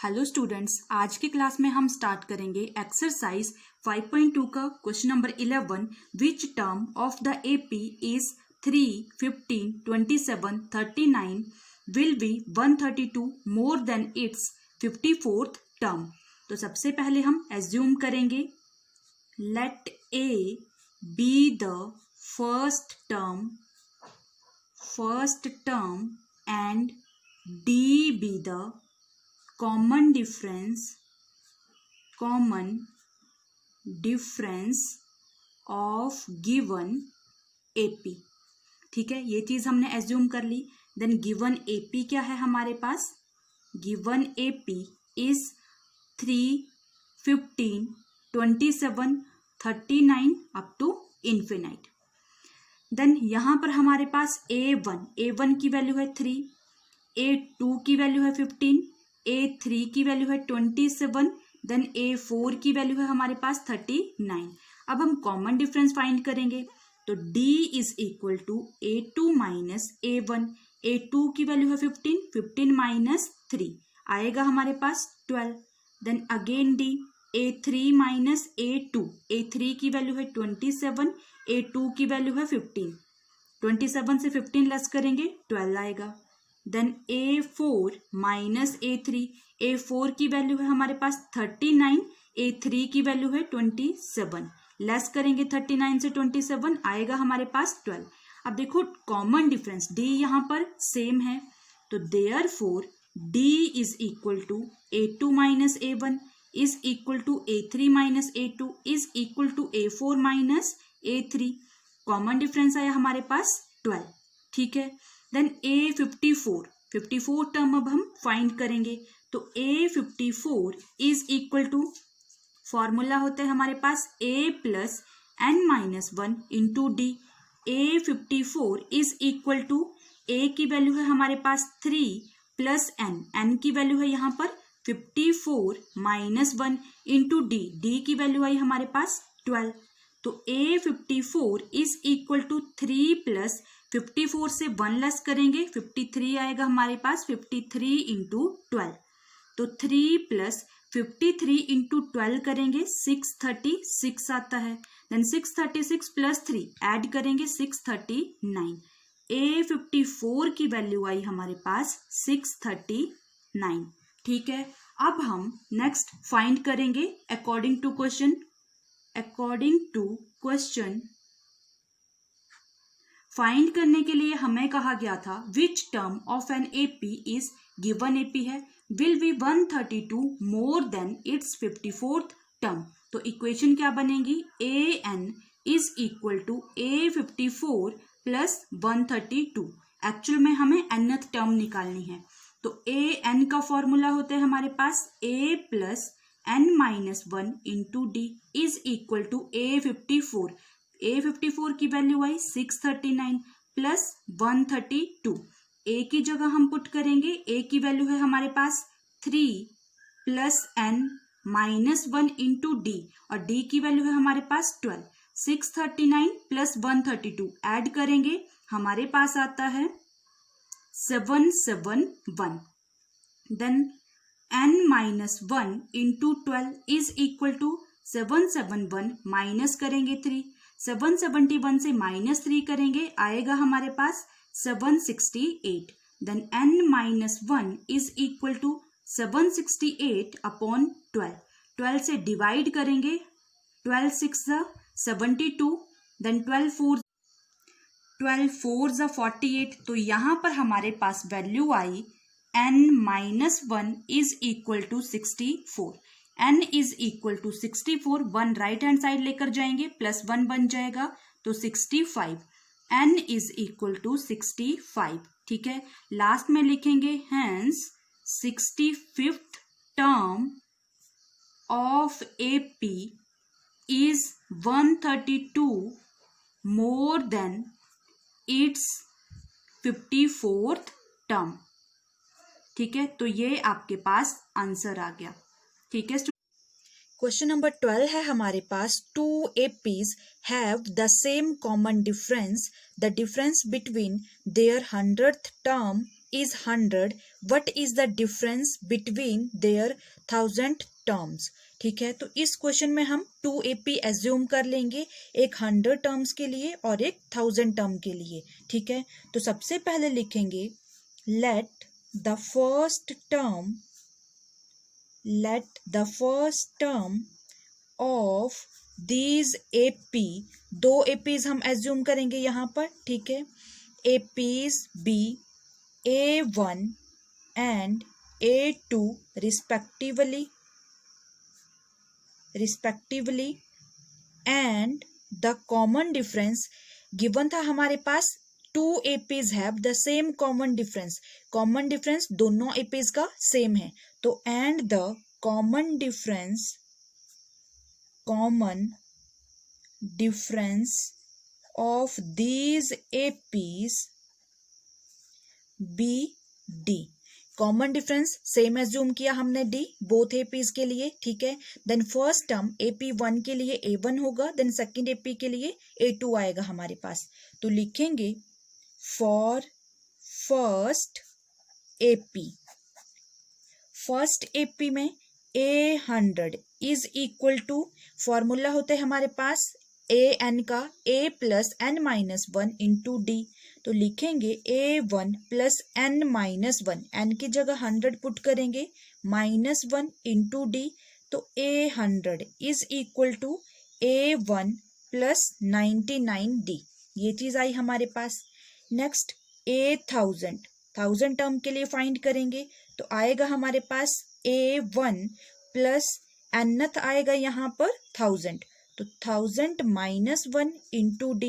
Hello students, आज की class में हम स्टार्ट करेंगे एक्सरसाइज 5.2 का question number 11। Which term of the AP is 3, 15, 27, 39 will be 132 more than its 54th term. तो सबसे पहले हम एज्यूम करेंगे let A be the first term and D be the common difference of given AP। ठीक है, ये चीज हमने एज्यूम कर ली। देन गिवन AP क्या है हमारे पास? Given AP is 3, 15, 27, 39 up to infinite. Then यहां पर हमारे पास A1 की वैल्यू है 3, A2 की वैल्यू है 15, A3 की वैल्यू है 27, देन A4 की वैल्यू है हमारे पास 39। अब हम कॉमन डिफरेंस फाइंड करेंगे तो D is equal to A2 minus A1। A2 की वैल्यू है 15, 15 माइनस 3 आएगा हमारे पास 12। Then again D, A3 minus A2। A3 की वैल्यू है 27, A2 की वैल्यू है 15। 27 से 15 लेस करेंगे 12 आएगा। Then A4 minus A3। A4 की वैल्यू है हमारे पास 39, A3 की वैल्यू है 27। लेस करेंगे 39 से 27 आएगा हमारे पास 12। अब देखो कॉमन डिफरेंस D यहाँ पर सेम है, तो therefore D is equal to A2 minus A1 is equal to A3 minus A2 is equal to A4 minus A3। Common difference आया हमारे पास 12। ठीक है, देन A54 टर्म अब हम फाइंड करेंगे तो A54 is equal to, formula होता है हमारे पास A plus n minus 1 into D. A54 is equal to A की वैल्यू है हमारे पास 3 प्लस n की वैल्यू है यहाँ पर 54 माइनस 1 इंटू डी की वैल्यू आई हमारे पास 12। तो A54 is equal to 3 plus 54 से 1 लेस करेंगे 53 आएगा हमारे पास 53 इंटू 12। तो 3 प्लस 53 इंटू 12 करेंगे 636 आता है। देन 636 प्लस 3 ऐड करेंगे 639। A54 की वैल्यू आई हमारे पास 639। ठीक है, अब हम नेक्स्ट फाइंड करेंगे अकॉर्डिंग टू क्वेश्चन। फाइंड करने के लिए हमें कहा गया था which term of an AP is, given AP है, will be 132 more than its 54th term. तो इक्वेशन क्या बनेगी? an is equal to A54 plus 132। Actual में हमें nth टर्म निकालनी है, तो an का फॉर्मूला होता है हमारे पास A plus n minus 1 into D is equal to A54। A54 की वैल्यू आई 639 प्लस 132। A की जगह हम पुट करेंगे, A की वैल्यू है हमारे पास 3 plus n minus 1 into D और D की वैल्यू है हमारे पास 12। 639 प्लस 132 ऐड करेंगे हमारे पास आता है 771। Then n minus 1 into 12 is equal to 771 minus करेंगे 3। 771 से माइनस 3 करेंगे आएगा हमारे पास 768। Then n minus 1 is equal to 768 upon 12। 12 से डिवाइड करेंगे, 12 6 72, देन 12 4 48। तो यहाँ पर हमारे पास वैल्यू आई n minus 1 is equal to 64। n is equal to 64, 1 right hand side लेकर जाएंगे प्लस 1 बन जाएगा तो 65। n is equal to 65। ठीक है, लास्ट में लिखेंगे hence 65th term of AP is 132 more than its 54th term. ठीक है, तो ये आपके पास आंसर आ गया। ठीक है, क्वेश्चन नंबर 12 है हमारे पास, 2 APs have the same common difference, the difference between their 100th term is 100, what is the difference between their 1000 terms? ठीक है, तो इस क्वेश्चन में हम 2 AP एज्यूम कर लेंगे, एक 100 टर्म्स के लिए और एक 1000 टर्म के लिए। ठीक है, तो सबसे पहले लिखेंगे let the first term of these AP, 2 APs हम एज्यूम करेंगे यहाँ पर। ठीक है, APs be A1 and A2 respectively, and the common difference given था हमारे पास 2 APs have the same common difference, common difference दोनों APs का सेम है, तो and the common difference of these APs be D, common difference same assume किया हमने D both APs के लिए। ठीक है, देन फर्स्ट टर्म AP1 के लिए A1 होगा, देन सेकंड AP के लिए A2 आएगा हमारे पास, तो लिखेंगे फॉर फर्स्ट AP में A100 is equal to, formula होते हैं हमारे पास AN का A plus N-1 into D, तो लिखेंगे A1 प्लस N-1, N की जगह 100 पुट करेंगे, -1 इंटू D, तो A100 is equal to A1 plus 99D, ये चीज आई हमारे पास। नेक्स्ट A1000, 1000 टर्म के लिए फाइंड करेंगे, तो आएगा हमारे पास A1 प्लस nth आएगा यहाँ पर 1000, तो 1000 -1 इंटू D,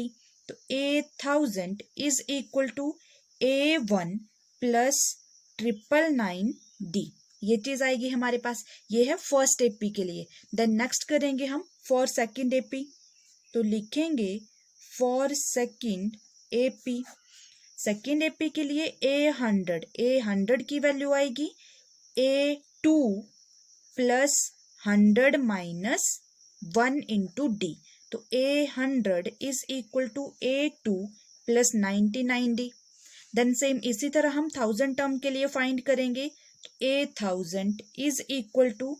तो A1000 is equal to A1 plus 999D, ये चीज आएगी हमारे पास। ये है फर्स्ट AP के लिए। देन नेक्स्ट करेंगे हम फॉर सेकंड AP, तो लिखेंगे फॉर सेकंड AP के लिए A100 की वैल्यू आएगी A2 plus 100 minus 1 into D, तो A100 is equal to A2 plus 99D। Then same इसी तरह हम 1000 टर्म के लिए फाइंड करेंगे, A1000 is equal to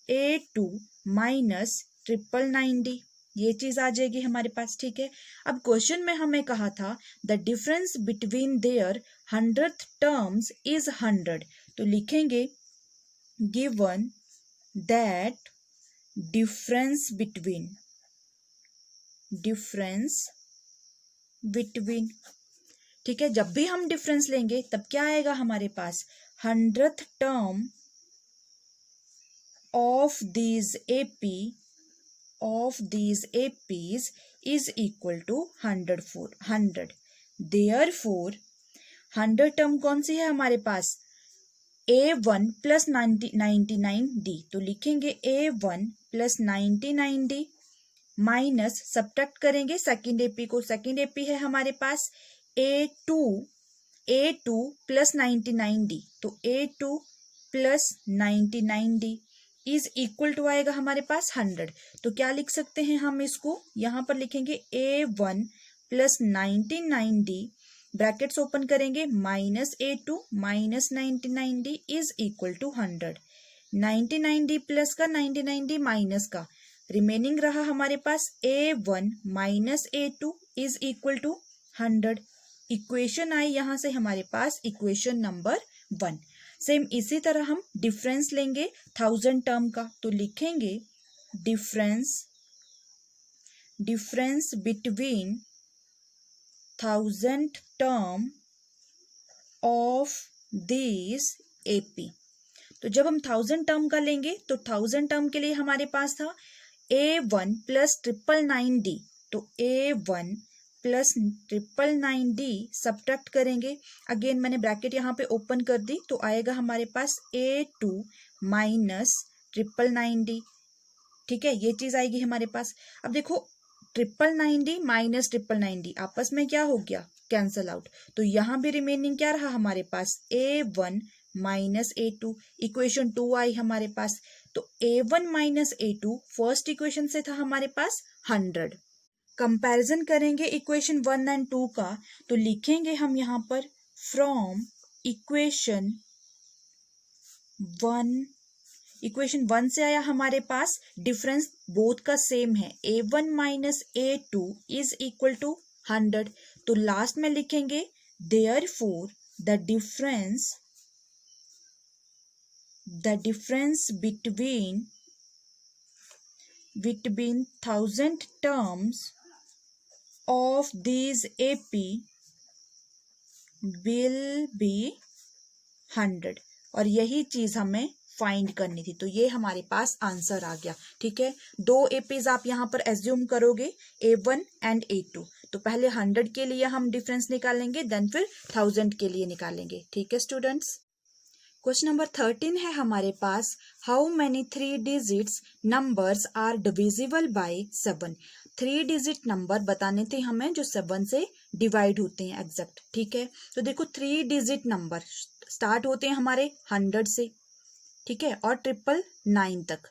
A2 minus 999D, ये चीज आ जाएगी हमारे पास। ठीक है, अब क्वेश्चन में हमें कहा था the difference between their 100th terms is 100, तो लिखेंगे गिवन दैट डिफरेंस बिटवीन, ठीक है, जब भी हम डिफरेंस लेंगे तब क्या आएगा हमारे पास, 100th term of these APs is equal to 100। Therefore 100 term कौन सी है हमारे पास, A1 प्लस 99D, तो लिखेंगे A1 plus 99D minus subtract करेंगे सेकेंड AP को, सेकेंड AP है हमारे पास A2 प्लस 99D, तो A2 plus 99D is equal to आएगा हमारे पास 100, तो क्या लिख सकते हैं हम इसको, यहाँ पर लिखेंगे A1 plus 99D brackets open करेंगे minus A2 minus 99D is equal to 100, 99D plus का 99D माइनस का रिमेनिंग रहा हमारे पास A1 minus A2 is equal to 100। Equation आई यहाँ से हमारे पास इक्वेशन नंबर 1। सेम इसी तरह हम डिफरेंस लेंगे 1000 टर्म का, तो लिखेंगे difference between 1000 term of this AP, तो जब हम 1000 टर्म का लेंगे तो 1000 टर्म के लिए हमारे पास था A1 प्लस 999D, तो A1 प्लस 999D सब्ट्रैक्ट करेंगे, अगेन मैंने ब्रैकेट यहाँ पे ओपन कर दी, तो आएगा हमारे पास A2 माइनस 999D। ठीक है, ये चीज आएगी हमारे पास। अब देखो 999D माइनस 999D आपस में क्या हो गया, कैंसल आउट, तो यहाँ भी रिमेनिंग क्या रहा हमारे पास A1 माइनस A2, इक्वेशन 2 आई हमारे पास, तो A1 minus A2 first equation से था हमारे पास 100। कंपैरिजन करेंगे इक्वेशन 1 एंड 2 का, तो लिखेंगे हम यहाँ पर फ्रॉम इक्वेशन वन से आया हमारे पास डिफरेंस बोथ का सेम है, A1 minus A2 is equal to 100। तो लास्ट में लिखेंगे therefore the difference between 1000 terms of this AP will be 100। और यही चीज हमें फाइंड करनी थी, तो ये हमारे पास आंसर आ गया। ठीक है, 2 APs आप यहाँ पर एज्यूम करोगे, A1 एंड A2। तो पहले 100 के लिए हम डिफरेंस निकालेंगे, देन फिर 1000 के लिए निकालेंगे। ठीक है स्टूडेंट्स। क्वेश्चन नंबर 13 है हमारे पास, how many 3 digits numbers are divisible by 7। 3 digit number बताने थे हमें जो 7 से डिवाइड होते हैं एग्जैक्ट। ठीक है, तो देखो 3 डिजिट नंबर स्टार्ट होते हैं हमारे 100 से, ठीक है, और 999 तक।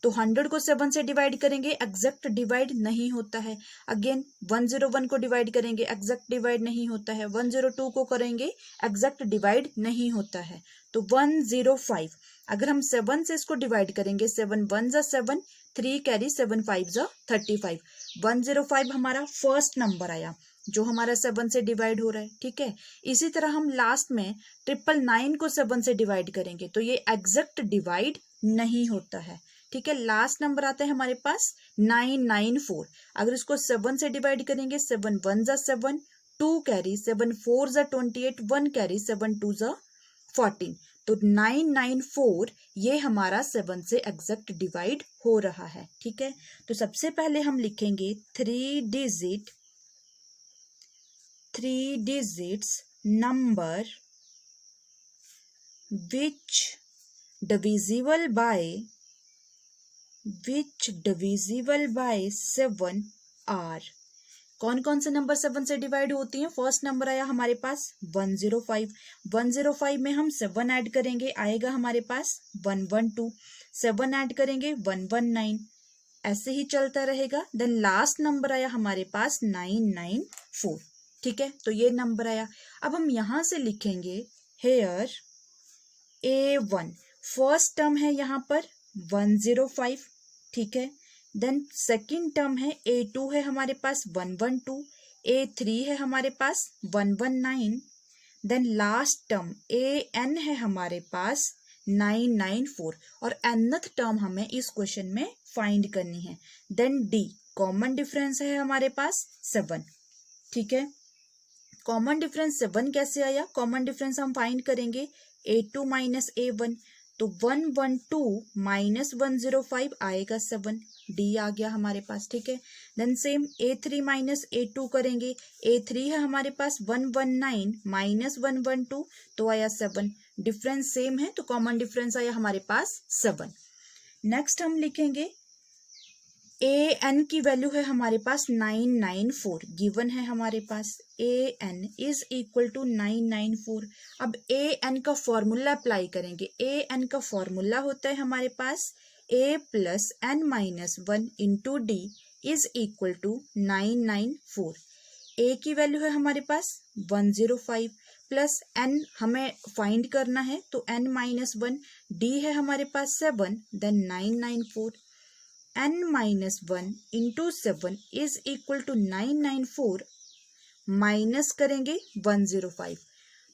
तो 100 को 7 से डिवाइड करेंगे, एग्जैक्ट डिवाइड नहीं होता है। अगेन 101 को डिवाइड करेंगे, एग्जैक्ट डिवाइड नहीं होता है। 102 को करेंगे, एग्जैक्ट डिवाइड नहीं होता है। तो 105 अगर हम 7 से इसको डिवाइड करेंगे, 7 1 जा 7, 3 कैरी 7 5 जा 35। 105 हमारा फर्स्ट नंबर आया जो हमारा 7 से डिवाइड हो रहा है। ठीक है, इसी तरह हम लास्ट में 999 को 7 से डिवाइड करेंगे, तो ये एग्जैक्ट डिवाइड नहीं होता है। ठीक है, लास्ट नंबर आता है हमारे पास 994। अगर इसको 7 से डिवाइड करेंगे, 7 1 जा 7, 2 कैरी 7 4 जा 28, 1 कैरी 7 2 जा 14। तो 994 ये हमारा 7 से एग्जैक्ट डिवाइड हो रहा है। ठीक है, तो सबसे पहले हम लिखेंगे 3 digits number which divisible by 7 are. कौन कौन से नंबर 7 से डिवाइड होती हैं? फर्स्ट नंबर आया हमारे पास 105। 105 में हम 7 ऐड करेंगे, आएगा हमारे पास 112। 7 ऐड करेंगे 119, ऐसे ही चलता रहेगा। देन लास्ट नंबर आया हमारे पास 994। ठीक है, तो ये नंबर आया। अब हम यहां से लिखेंगे हेयर A1, फर्स्ट टर्म है यहाँ पर 105। ठीक है, देन सेकंड टर्म है A2 है हमारे पास 112, A3 है हमारे पास 119, देन लास्ट टर्म AN है हमारे पास 994 और nth टर्म हमें इस क्वेश्चन में फाइंड करनी है। देन D कॉमन डिफरेंस है हमारे पास 7। ठीक है, कॉमन डिफरेंस 7 कैसे आया? कॉमन डिफरेंस हम फाइंड करेंगे A2 माइनस A1, तो 112 माइनस 105 आएगा 7, D आ गया हमारे पास। ठीक है, then same A3 minus A2 करेंगे, A3 है हमारे पास 119 माइनस 112, तो आया 7। डिफरेंस सेम है तो कॉमन डिफरेंस आया हमारे पास 7। नेक्स्ट हम लिखेंगे AN की वैल्यू है हमारे पास 994, गिवन है हमारे पास AN इज इक्वल टू 994। अब AN का फॉर्मूला अप्लाई करेंगे। AN का फॉर्मूला होता है हमारे पास A plus N minus 1 into D is equal to 994। A की वैल्यू है हमारे पास 105 प्लस N हमें फाइंड करना है, तो N माइनस 1, D है हमारे पास 7, then 994। N minus 1 into 7 is equal to 994, minus करेंगे 105।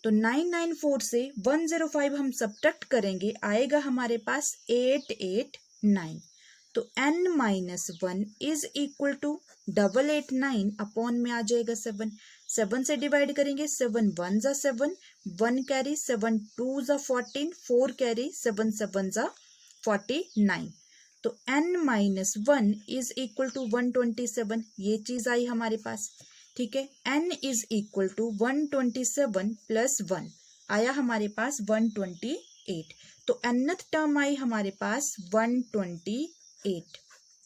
तो 994 से 105 हम सब्ट्रैक्ट करेंगे, आएगा हमारे पास 889। तो N minus 1 is equal to 889 upon में आ जाएगा 7। 7 से डिवाइड करेंगे, 7 1 जा 7, 1 कैरी 7 2 जा 14, 4 कैरी 7 7 जा 49। तो N minus 1 is equal to 127, ये चीज आई हमारे पास। ठीक है, N is equal to 127 plus 1 आया हमारे पास 128। तो nth टर्म आई हमारे पास 128।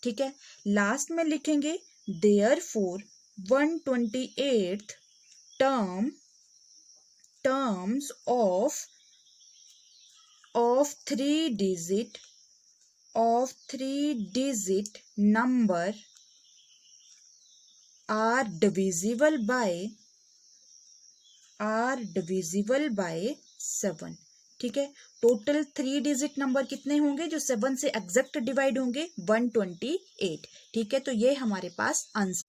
ठीक है, लास्ट में लिखेंगे therefore 128th terms of 3 digit number are divisible by 7। ठीक है, टोटल 3 डिजिट नंबर कितने होंगे जो 7 से एग्जैक्ट डिवाइड होंगे? 128। ठीक है, तो ये हमारे पास आंसर।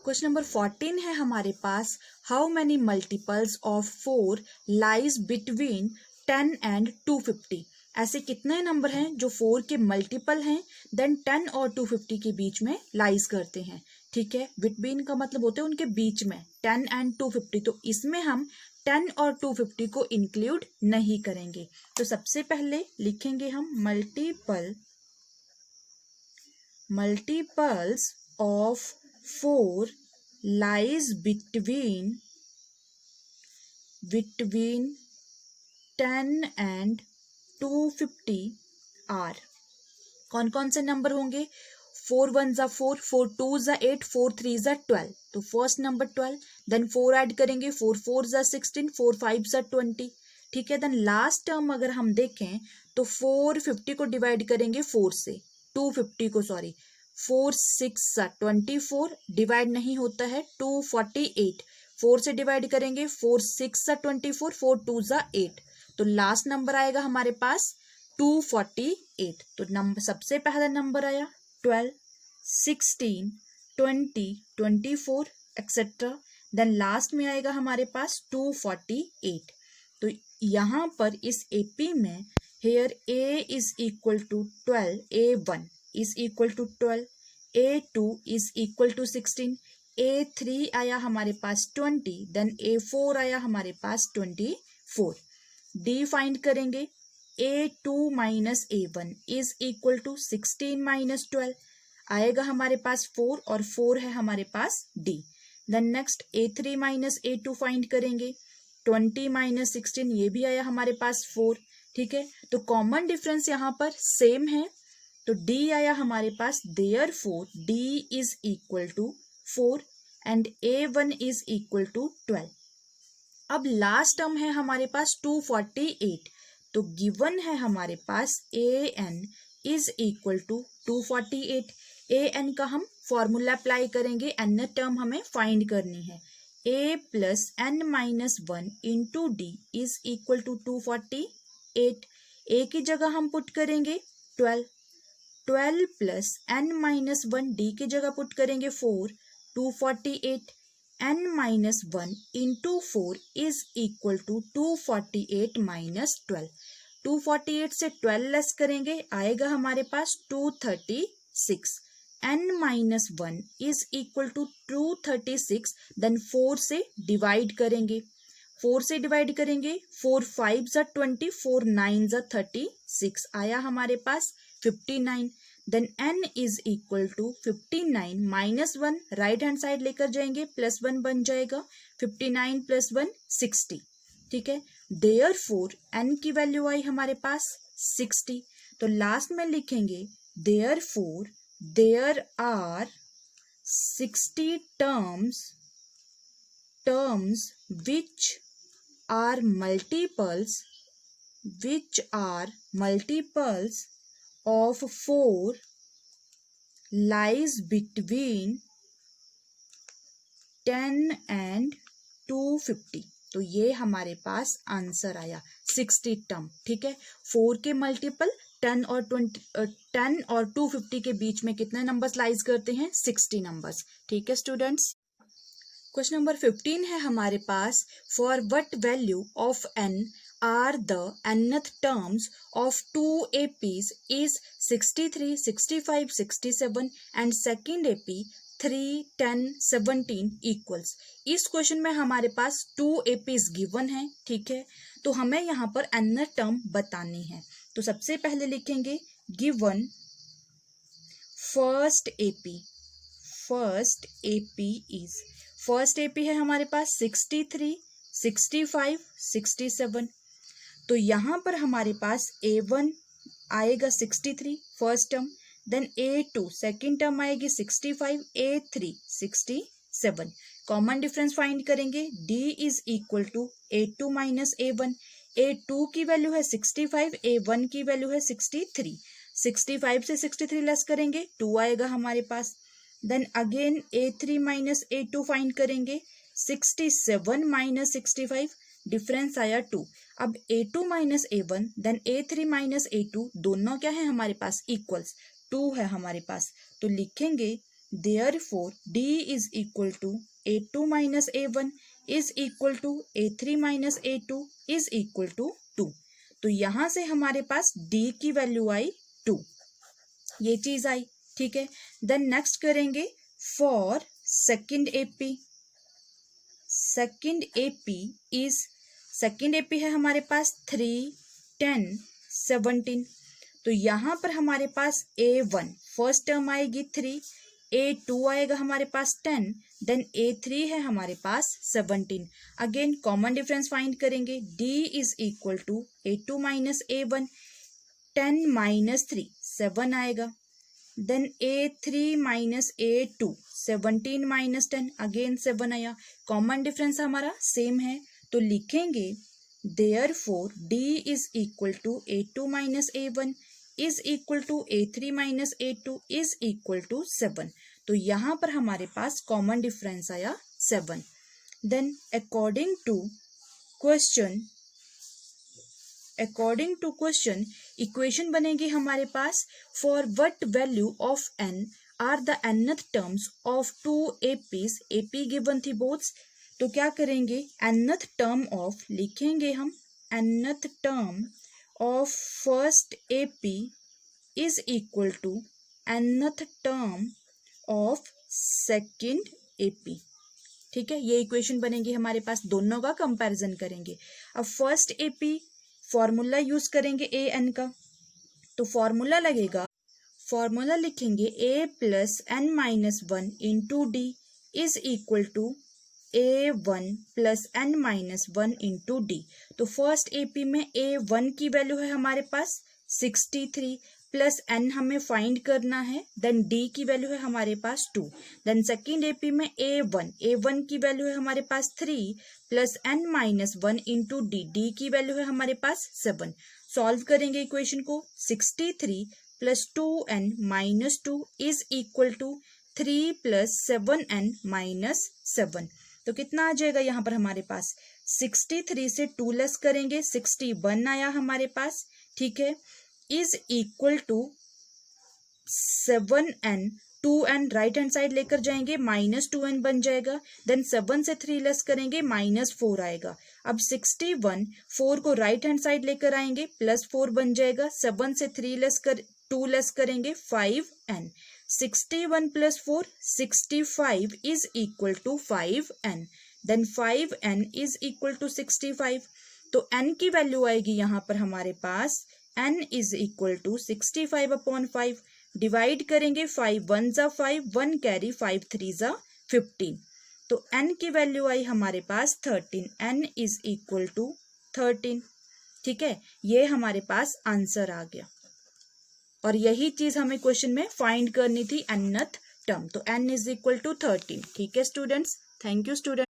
क्वेश्चन नंबर 14 है हमारे पास, how many multiples of 4 lies between 10 and 250? ऐसे कितने नंबर हैं जो 4 के मल्टीपल हैं देन 10 और 250 के बीच में लाइज करते हैं? ठीक है, बिटवीन का मतलब होता है उनके बीच में, 10 एंड 250, तो इसमें हम 10 और 250 को इंक्लूड नहीं करेंगे। तो सबसे पहले लिखेंगे हम multiples of 4 lies between 10 and 250 are, कौन कौन से नंबर होंगे? 4 1 जा 4, 4 2 जा 8, 4 3 जा 12, तो फर्स्ट नंबर 12, देन 4 ऐड करेंगे, 4 4 जा 16, 4 5 जा 20। ठीक है, देन लास्ट टर्म अगर हम देखें तो 450 को डिवाइड करेंगे 4 से, 250 को सॉरी, 4 6 जा 24, डिवाइड नहीं होता है, 248, 4 से डिवाइड करेंगे, 4 6 जा 24, 4 2 जा 8, तो लास्ट नंबर आएगा हमारे पास 248। तो नंबर सबसे पहला नंबर आया 12, 16, 20, 24 एक्सेट्रा, देन लास्ट में आएगा हमारे पास 248। तो यहाँ पर इस एपी में here a is equal to 12, a1 is equal to 12, a2 is equal to 16, a3 आया हमारे पास 20, देन a4 आया हमारे पास 24। डी फाइंड करेंगे, a2 minus a1 is equal to 16 minus 12, आएगा हमारे पास 4 और 4 है हमारे पास d। Then next a3 minus a2 find करेंगे, 20 माइनस 16, ये भी आया हमारे पास 4। ठीक है, तो कॉमन डिफरेंस यहाँ पर सेम है, तो d आया हमारे पास, therefore d is equal to 4 and a1 is equal to 12। अब लास्ट टर्म है हमारे पास 248, तो गिवन है हमारे पास an is equal to 248। an का हम फॉर्मूला अप्लाई करेंगे, n टर्म हमें फाइंड करनी है, a plus n minus 1 into D is equal to 248। a की जगह हम पुट करेंगे 12, 12 प्लस n माइनस 1, डी की जगह पुट करेंगे 4, 248, n minus 1 into 4 is equal to 248 minus 12, 248 से 12 लेस करेंगे, आएगा हमारे पास 236, n minus 1 is equal to 236, then 4 से डिवाइड करेंगे, 4 से डिवाइड करेंगे, 4 5 जा 20, 4 9 जा 36, आया हमारे पास 59, then n is equal to 59 minus 1, right hand side लेकर जाएंगे, प्लस 1 बन जाएगा, 59 प्लस 1 60। ठीक है, देयरफॉर n की वैल्यू आई हमारे पास 60, तो लास्ट में लिखेंगे therefore there are 60 terms which are multiples of 4 lies between 10 and 250। तो ये हमारे पास आंसर आया 60 टर्म। ठीक है, 4 के मल्टीपल 10 और 250 के बीच में कितने नंबर्स लाइज करते हैं? 60 नंबर्स। ठीक है स्टूडेंट्स, क्वेश्चन नंबर 15 है हमारे पास, for what value of n are the nth terms of 2 APs is 63, 65, 67 and second AP 3, 10, 17 equals। इस क्वेश्चन में हमारे पास 2 APs गिवन है। ठीक है, तो हमें यहाँ पर nth टर्म बतानी है, तो सबसे पहले लिखेंगे गिवन फर्स्ट AP है हमारे पास 63, 65, 67। तो यहाँ पर हमारे पास A1 आएगा 63 first term, then A2 second term आएगी 65, A3 67। कॉमन डिफरेंस फाइंड करेंगे, D is equal to A2 minus A1। A2 की वैल्यू है 65, A1 की वैल्यू है 63, 65 से 63 लेस करेंगे 2 आएगा हमारे पास। Then again A3 minus A2 find करेंगे, 67 माइनस 65, डिफरेंस आया 2। अब A2 minus A1 then A3 minus A2 दोनों क्या है हमारे पास इक्वल्स 2 है हमारे पास, तो लिखेंगे therefore D is equal to A2 minus A1 is equal to A3 minus A2 is equal to 2। तो यहाँ से हमारे पास D की वैल्यू आई 2, ये चीज आई, ठीक है। देन नेक्स्ट करेंगे for second AP. Second AP है हमारे पास 3, 10, 17। तो यहाँ पर हमारे पास A1 फर्स्ट टर्म आएगी 3, A2 आएगा हमारे पास 10, देन A3 है हमारे पास 17। अगेन कॉमन डिफरेंस फाइंड करेंगे, D is equal to A2 minus A1, 10 minus 3 7 आएगा, then A3 minus A2 17 minus 10 again 7 आया। कॉमन डिफरेंस हमारा सेम है, तो लिखेंगे therefore D is equal to A2 minus A1 is equal to A3 minus A2 is equal to 7। तो यहाँ पर हमारे पास कॉमन डिफरेंस आया 7। Then according to question equation बनेगी हमारे पास for what value of n are the nth terms of 2 APs, AP given थी both. तो क्या करेंगे nth टर्म ऑफ, लिखेंगे हम nth term of first AP is equal to nth term of second AP, ठीक है। ये इक्वेशन बनेगी हमारे पास, दोनों का कंपैरिजन करेंगे। अब फर्स्ट AP फॉर्मूला यूज करेंगे an का, तो फॉर्मूला लिखेंगे a plus n minus 1 into D is equal to A1 plus n minus 1 into D. तो फर्स्ट AP में A1 की वैल्यू है हमारे पास 63 प्लस n हमें फाइंड करना है, देन D की वैल्यू है हमारे पास 2। देन सेकेंड AP में A1 की वैल्यू है हमारे पास 3 plus n minus 1 into D की वैल्यू है हमारे पास 7। सॉल्व करेंगे इक्वेशन को, 63 plus 2n minus 2 is equal to 3 plus 7n minus 7। तो कितना आ जाएगा यहाँ पर हमारे पास, 63 से 2 लेस करेंगे 61 आया हमारे पास, ठीक है, is equal to 7n, 2n right hand side लेकर जाएंगे माइनस 2n बन जाएगा, देन 7 से 3 लेस करेंगे माइनस 4 आएगा। अब 61 4 को राइट हैंड साइड लेकर आएंगे प्लस 4 बन जाएगा, 7 से 2 लेस करेंगे 5n, 61 plus 4 65 is equal to 5n, then 5n is equal to 65। तो n की वैल्यू आएगी यहाँ पर हमारे पास n is equal to 65 upon 5, divide करेंगे 5 1 जा 5, 1 कैरी 5 3 जा 15। तो n की वैल्यू आई हमारे पास 13, n इज इक्वल टू 13, ठीक है। ये हमारे पास आंसर आ गया, और यही चीज हमें क्वेश्चन में फाइंड करनी थी nth टर्म। तो n इज इक्वल टू 13, ठीक है स्टूडेंट्स। Thank you student.